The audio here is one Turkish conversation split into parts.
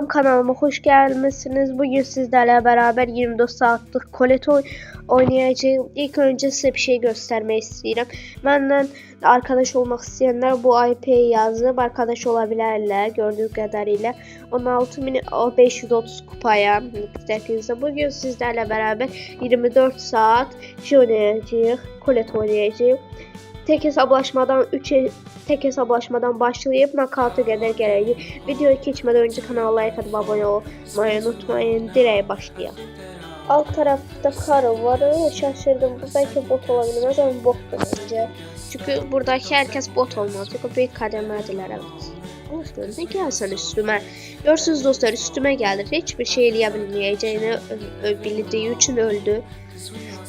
Kanalıma hoş gelmişsiniz. Bugün sizlerle beraber 24 saatlik Colette oynayacağım. İlk önce size bir şey göstermek istiyorum. Benden arkadaş olmak isteyenler bu IP'yi yazıp arkadaş olabilirler. Gördüğü kadarıyla 16.530 kupaya. Bugün sizlerle beraber 24 saat şey oynayacağız. Colette oynayacağım. Tek hesaplaşmadan başlayıp nakavta gələcək. Videoya keçmədən önce kanala like atıp abone olmayı unutmayın. Direkt başlayalım. Alt tarafta Karl var. Şaşırdım. Bu belki bot olabilmez ama bot da bence. Çünkü buradaki herkes bot olmaz. Çünkü büyük kademediler, evet. Olsun, ne gelsen üstüme. Görürsünüz dostlar, üstüme gelir. Hiçbir şey eləyə bildiği için öldü.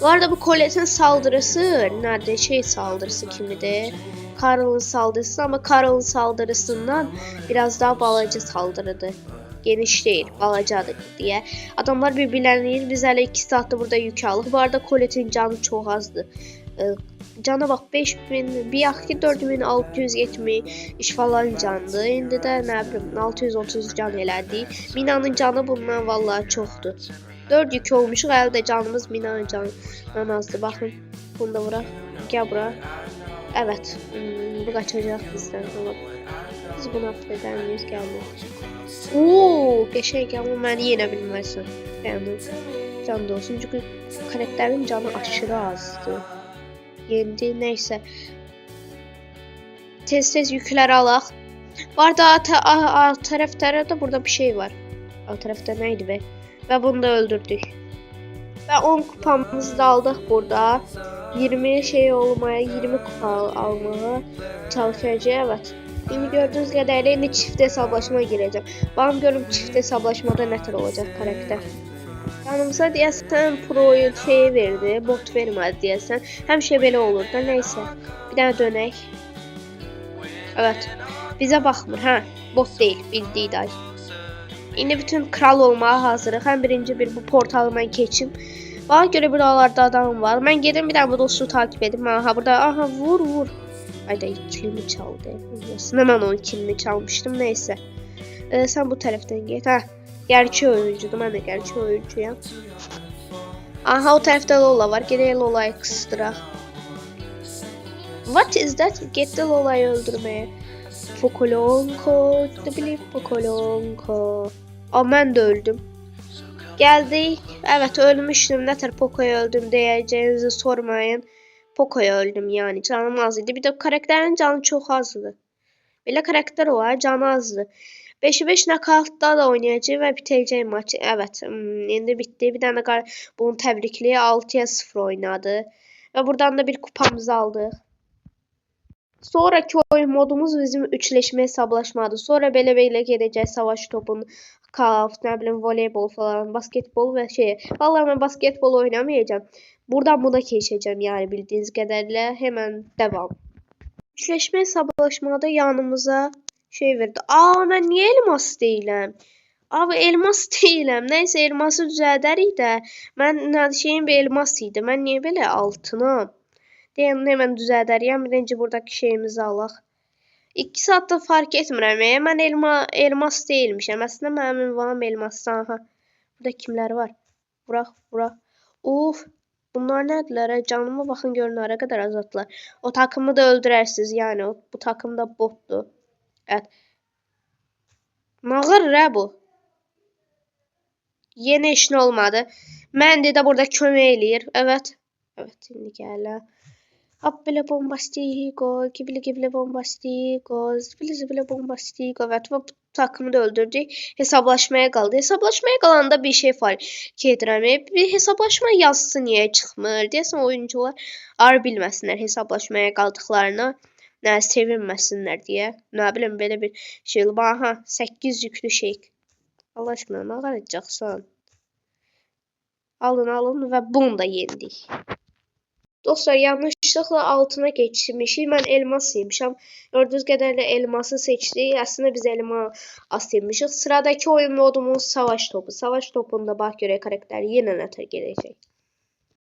Bu arada bu Colette'in saldırısı nerede saldırısı kimidir? Karl'ın saldırısı ama Karl'ın saldırısından biraz daha balaca saldırıdır. Geniş değil, balacadır diye. Adamlar birbirlerini biz hele 2 saatte burada yük aldık. Bu arada Colette'in canı çok azdı. Cana bak 5000, bir yaxki 4670 falan candı. İndi də nə bilim 630 can elədi. Minanın canı bundan vallahi çoxdur. 4 yük olmuşuq, əldə canımız Minanın canından azdı. Baxın, bunu da vuraq. Gəl bura. Evet, bu kaçacak bizden. Biz bunu affeder miyiz? Gelmez. Ooo, geçen ama beni yenebilmezsin. Yani can da olsun çünkü karakterin canı aşırı azdı. Yendi, neyse. Tez yükler alaq. Bu arada alt tarafta da burada bir şey var. Alt tarafta neydi be? Ve bunu da öldürdük. Ve 10 kupamızı da aldık burada. 20 şey olmaya, 20 kupa almaya çalışacağım, evet. Şimdi gördüğünüz kadarıyla yine çift hesaplaşma gireceğim. Bana görüm çift hesaplaşmada ne tür olacak karakter. Yanımıza diyesen pro'yu verdi, bot vermedi diyesen. Hem şey böyle olur da neyse. Bir daha dönek. Evet. Bize bakmır ha. Bot değil, bildiği day. Yine bütün kral olmaya hazırıq. Hem bir bu portalı ben keçim. Bana göre buralarda adam var. Ben gedim bir daha bu dostu takip edeyim. Aha burada, aha vur. Hayda, kilimi çaldı. Hemen onun kilimi çalmıştım, neyse. Sen bu taraftan git. Ha, gerçek oyuncudum, ben de gerçek oyuncuyum. Aha, o tarafta Lola var. Gene Lola'yı kıstıraq. What is that? Gitti Lola'yı öldürmeye. Pokolonko, ne bileyim Pokolonko. Aa, ben de öldüm. Geldik. Evet, ölmüştüm. Ne tür Poco'ya öldüm diyeceğinizi sormayın. Poco'ya öldüm yani. Canım azdı. Bir de karakterin canı çok azdı. Böyle karakter var, canı azdı. 5'e 5 knockout'da da oynayacağım ve biteceğim maçı. Evet, şimdi bitti. Bir tane de bunu təbrikliyə 6'ya 0 oynadı. Ve buradan da bir kupamızı aldık. Sonraki oyun modumuz bizim üçleşme hesaplaşmadır. Sonra belə gedəcək savaş topunu, kaf, ne bileyim voleybol falan, basketbol ve şey. Vallahi ben basketbol oynamayacağım. Buradan buna geçeceğim yani bildiğiniz kadarıyla. Hemen devam. Üçleşme hesaplaşmada yanımıza şey verdi. Aa, ben niye elmas değilim? Abi elmas değilim. Neyse, elması düzəldərik də. Ben şeyin bir elmas idi. Ben niye böyle altına? Deyəm, hemen düzəldəriyəm. Birinci buradaki şeyimizi alaq. 2 saatte fark etmirəm. Mən elmas değilmişəm. Əslində mənim ünvanım elmasdan. Aha. Burada kimler var? Vuraq. Uf. Bunlar nədirlər? Canıma baxın, görün nə qədər azadlar. O takımı da öldürərsiniz. Yani bu takım da botdur. Evet. Nağır bu. Yeni işin olmadı. Məndə də burada kömək eləyir. Evet. Evet, şimdi gələ. Hop bile bombastico, kibli bombastico, zibili bombastico. Evet, bu takımı da öldürdük. Hesaplaşmaya kaldı. Hesaplaşmaya kalanda bir şey fark edirəm. Bir hesaplaşma yazısı niye çıxmır? Deyəsən oyuncular bilməsinlər hesaplaşmaya qaldıqlarını, nə sevinməsinlər deyə. Nə bilim, belə bir şey. Aha, 8 yüklü şey. Allah aşkına, nə qalacaqsan? Alın və bunu da yendik. Dostlar, yanlışlıkla altına geçmişim. Ben elmas yemişim. Gördüğünüz kadarıyla elması seçtik. Aslında biz elmas yemişik. Sıradaki oyun modumuz savaş topu. Savaş topunda bak göre karakter yine neter gelecek.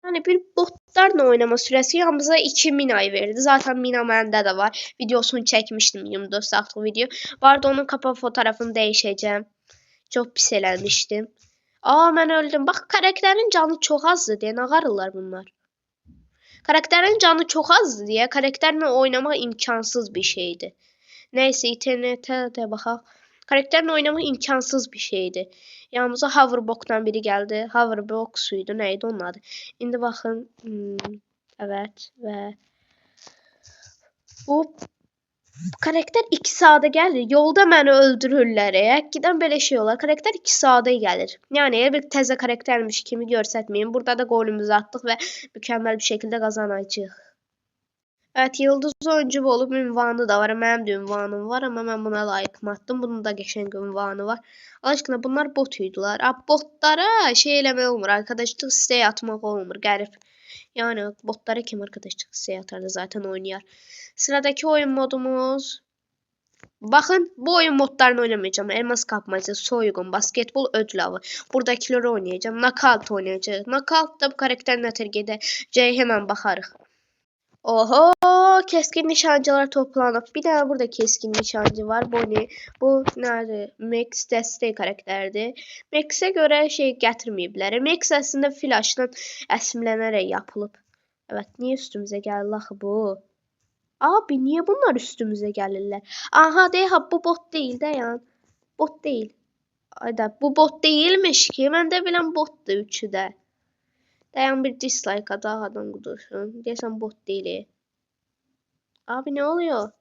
Yani bir botlarla oynama süresi yalnızca 2000 ay verdi. Zaten Mina məndə de var. Videosunu çekmiştim 24 saatlik video. Bu arada onun kapak fotoğrafını değişeceğim. Çox pis eləmişdim. Mən öldüm. Bax, karakterin canı çox azdır deyə nağarırlar bunlar. Karakterin canı çox azdır deyə karakterlə oynamaq imkansız bir şeydir. Neyse, internetə də baxaq. Karakterlə oynamaq imkansız bir şeydir. Yanımıza Hoverbox'dan biri gəldi. Hoverbox idi, nə idi onun adı? İndi baxın. Evet və bu karakter 2 saata gəlir. Yolda məni öldürürlər. Həqiqətən belə şey olar. Karakter 2 saata gəlir. Yəni elə bir təzə karaktermiş kimi görsətməyin. Burada da golümüzü atdıq və mükəmməl bir şəkildə qazanacağıq. Evet, yıldız oyuncu olub ünvanı da var. Mənim də ünvanım var, amma mən buna layiqim atdım. Bunun da qəşəng ünvanı var. Allah aşkına, bunlar bot idilər. Botlara şey eləmək olmur. Arkadaşlıq istəyə atmaq olmur. Qərib. Yani botlara kim arkadaşlık istəyə atardı zaten oynayar. Sıradaki oyun modumuz. Bakın, bu oyun modlarını oynamayacağım. Elmas kapmaca, soygun, basketbol, ödül avı. Buradakileri oynayacağım. Knockout oynayacağım. Knockout da bu karakterin nəticəyə hemen baxarıq. Oho, keskin nişancılar toplanıb. Bir daha burada keskin nişancı var. Bu nerede? Max dəstək karakterdir. Max'e göre şey gətirməyiblər. Max aslında flashla əsimlənərək yapılıb. Evet, niye üstümüze gəldi axı bu? Abi, niye bunlar üstümüze gəlirlər? Aha, bu bot değil dayan. Bot değil. Ayda, bu bot değilmiş ki. Mən də bilən botdur üçü də. Dayan, bir dislike daha adam kudursun. Deyəsən bot değil. Abi, ne oluyor?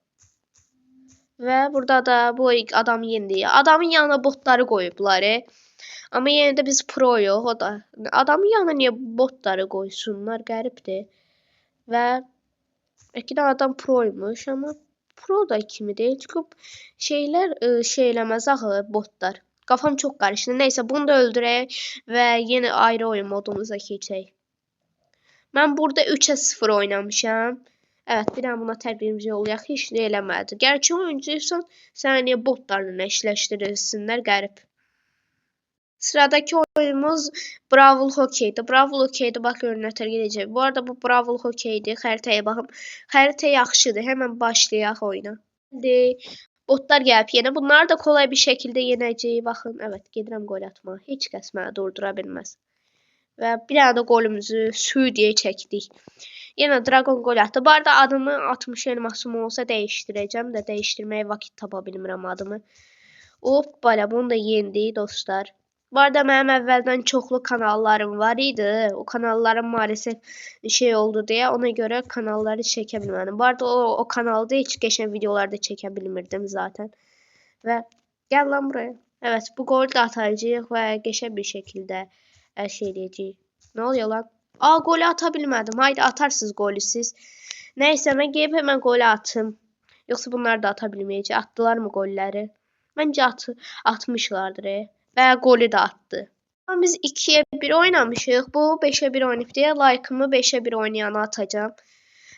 Ve burada da bu adam yendi. Adamın yanına botları koyublar. Ama yine de biz proyuq. O da adamın yanına niye botları koysunlar? Qəribdir. Ve belki de adam proymuş, ama pro da kimi değil. Çünkü şeyler şeyləməz axı botlar. Kafam çok karıştı. Neyse, bunu da öldürək ve yeni ayrı oyun modumuza keçək. Ben burada 3-0 oynamışam. Evet, bir daha buna tərbiyəmizi yollayaq. Heç nə eləmədi. Gerçi oyuncuysan, sən niyə botlarla eşləşdirirsinlər? Qərib. Sıradaki oyunumuz Brawl Hockey'di. Brawl Hockey'de bak örnəklər gedəcək. Bu arada bu Brawl Hockey'di. Xəritəyə baxım. Xəritə yaxşıdır. Hemen başlayaq oyuna. Botlar gəlib yenə. Bunları da kolay bir şekilde yenəcəyik. Baxın, evet, gedirəm gol atmağa. Heç kəs məni durdura bilməz. Və bir dənə də golümüzü Suudiyə çəkdik. Yenə Dragon gol attı. Bu arada adımı 60 elmasım olsa dəyişdirəcəm də dəyişdirməyə vakit tapa bilmirəm adımı. Hoppala, bunu da yendi dostlar. Bu arada mənim əvvəldən çoxlu kanallarım var idi. O kanallarım maalesef şey oldu deyə ona görə kanalları çəkə bilmədim. Bu arada o kanalda heç qəşəng videolar da çəkə bilmirdim zaten. Və gəl lan buraya. Evet, bu golü də atacağıq və qəşəng bir şəkildə şey edəcəyik. Ne oluyor lan? Golü atabilmədim. Haydi, atarsınız golü siz. Neyse, mən gelip hemen golü atım. Yoksa bunlar da atabilmeyecek. Attılar mı golleri? Bence atmışlardır. Və golü de attı. Ama biz 2'ye 1 oynamışıq. Bu 5'e 1 oynayıb deyə like'ımı 5'e 1 oynayana atacağım.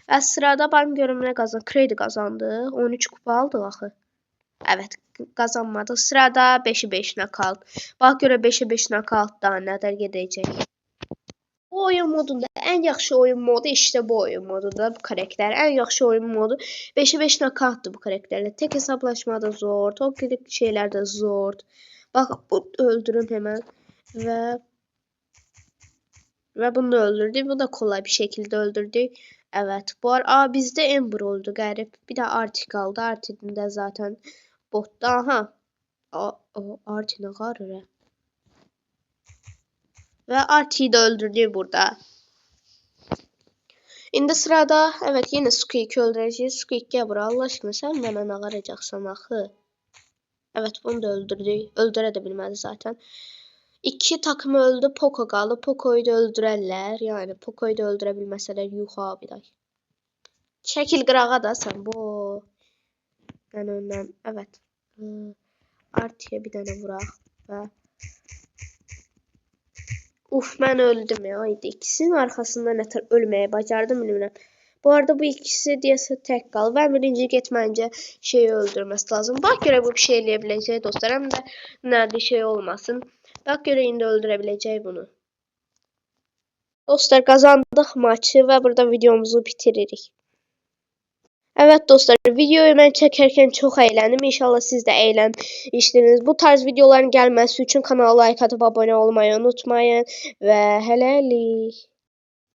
Və sırada ben görümünə qazandı. Kredi kazandı. 13 kupa aldı axı. Evet, kazanmadı. Sırada 5'e 5 knockout. Bak göre 5'e 5 knockout daha nələr gedəcək. Bu oyun modunda en yaxşı oyun modu işte bu oyun modudur. Bu karakter en yaxşı oyun modu 5'e 5 knockout'dur bu karakterle. Tek hesaplaşma da zor. Tok gidip şeyler de zor. Bak, bu öldürün hemen. Ve bunu da öldürdü. Bu da kolay bir şekilde öldürdü. Evet, bu ara bizde Ember oldu garip. Bir de Artie kaldı. Artie'nin de zaten botta. Aha. Artie ne kadar. Ve Artie'yi de öldürdü burada. İndi sırada evet yine Squeak'i öldüreceğiz. Squeak gel buraya, Allah aşkına sen bana ne karacaksan axı. Evet, bunu da öldürdü. Öldüre de bilmedi zaten. 2 takım öldü. Poco qaldı. Poco'yu da öldürərlər. Yani Poco'yu da öldürebilməsələr yuh abi day. Şəkil qırağa da sen bu. Ben öndən. Evet. Artie'ye bir tane vuraq. Və ben öldüm ya. Haydi, ikisinin arkasında nətər ölməyə bacardım bilmirəm. Bu arada bu ikisi deyəsə tək qalıb. Ben birinci getməncə şeyi öldürməsi lazım. Bak göre bu bir şey eləyə dostlar. Hem de nerede şey olmasın. Bak göre indi öldürebiləcək bunu. Dostlar, kazandık maçı ve burada videomuzu bitiririk. Evet dostlar, videoyu mən çəkərkən çox əyləndim. İnşallah siz də əylənmişdiniz. Bu tarz videoların gəlməsi üçün kanala like atıb abunə olmayı unutmayın və hələlik.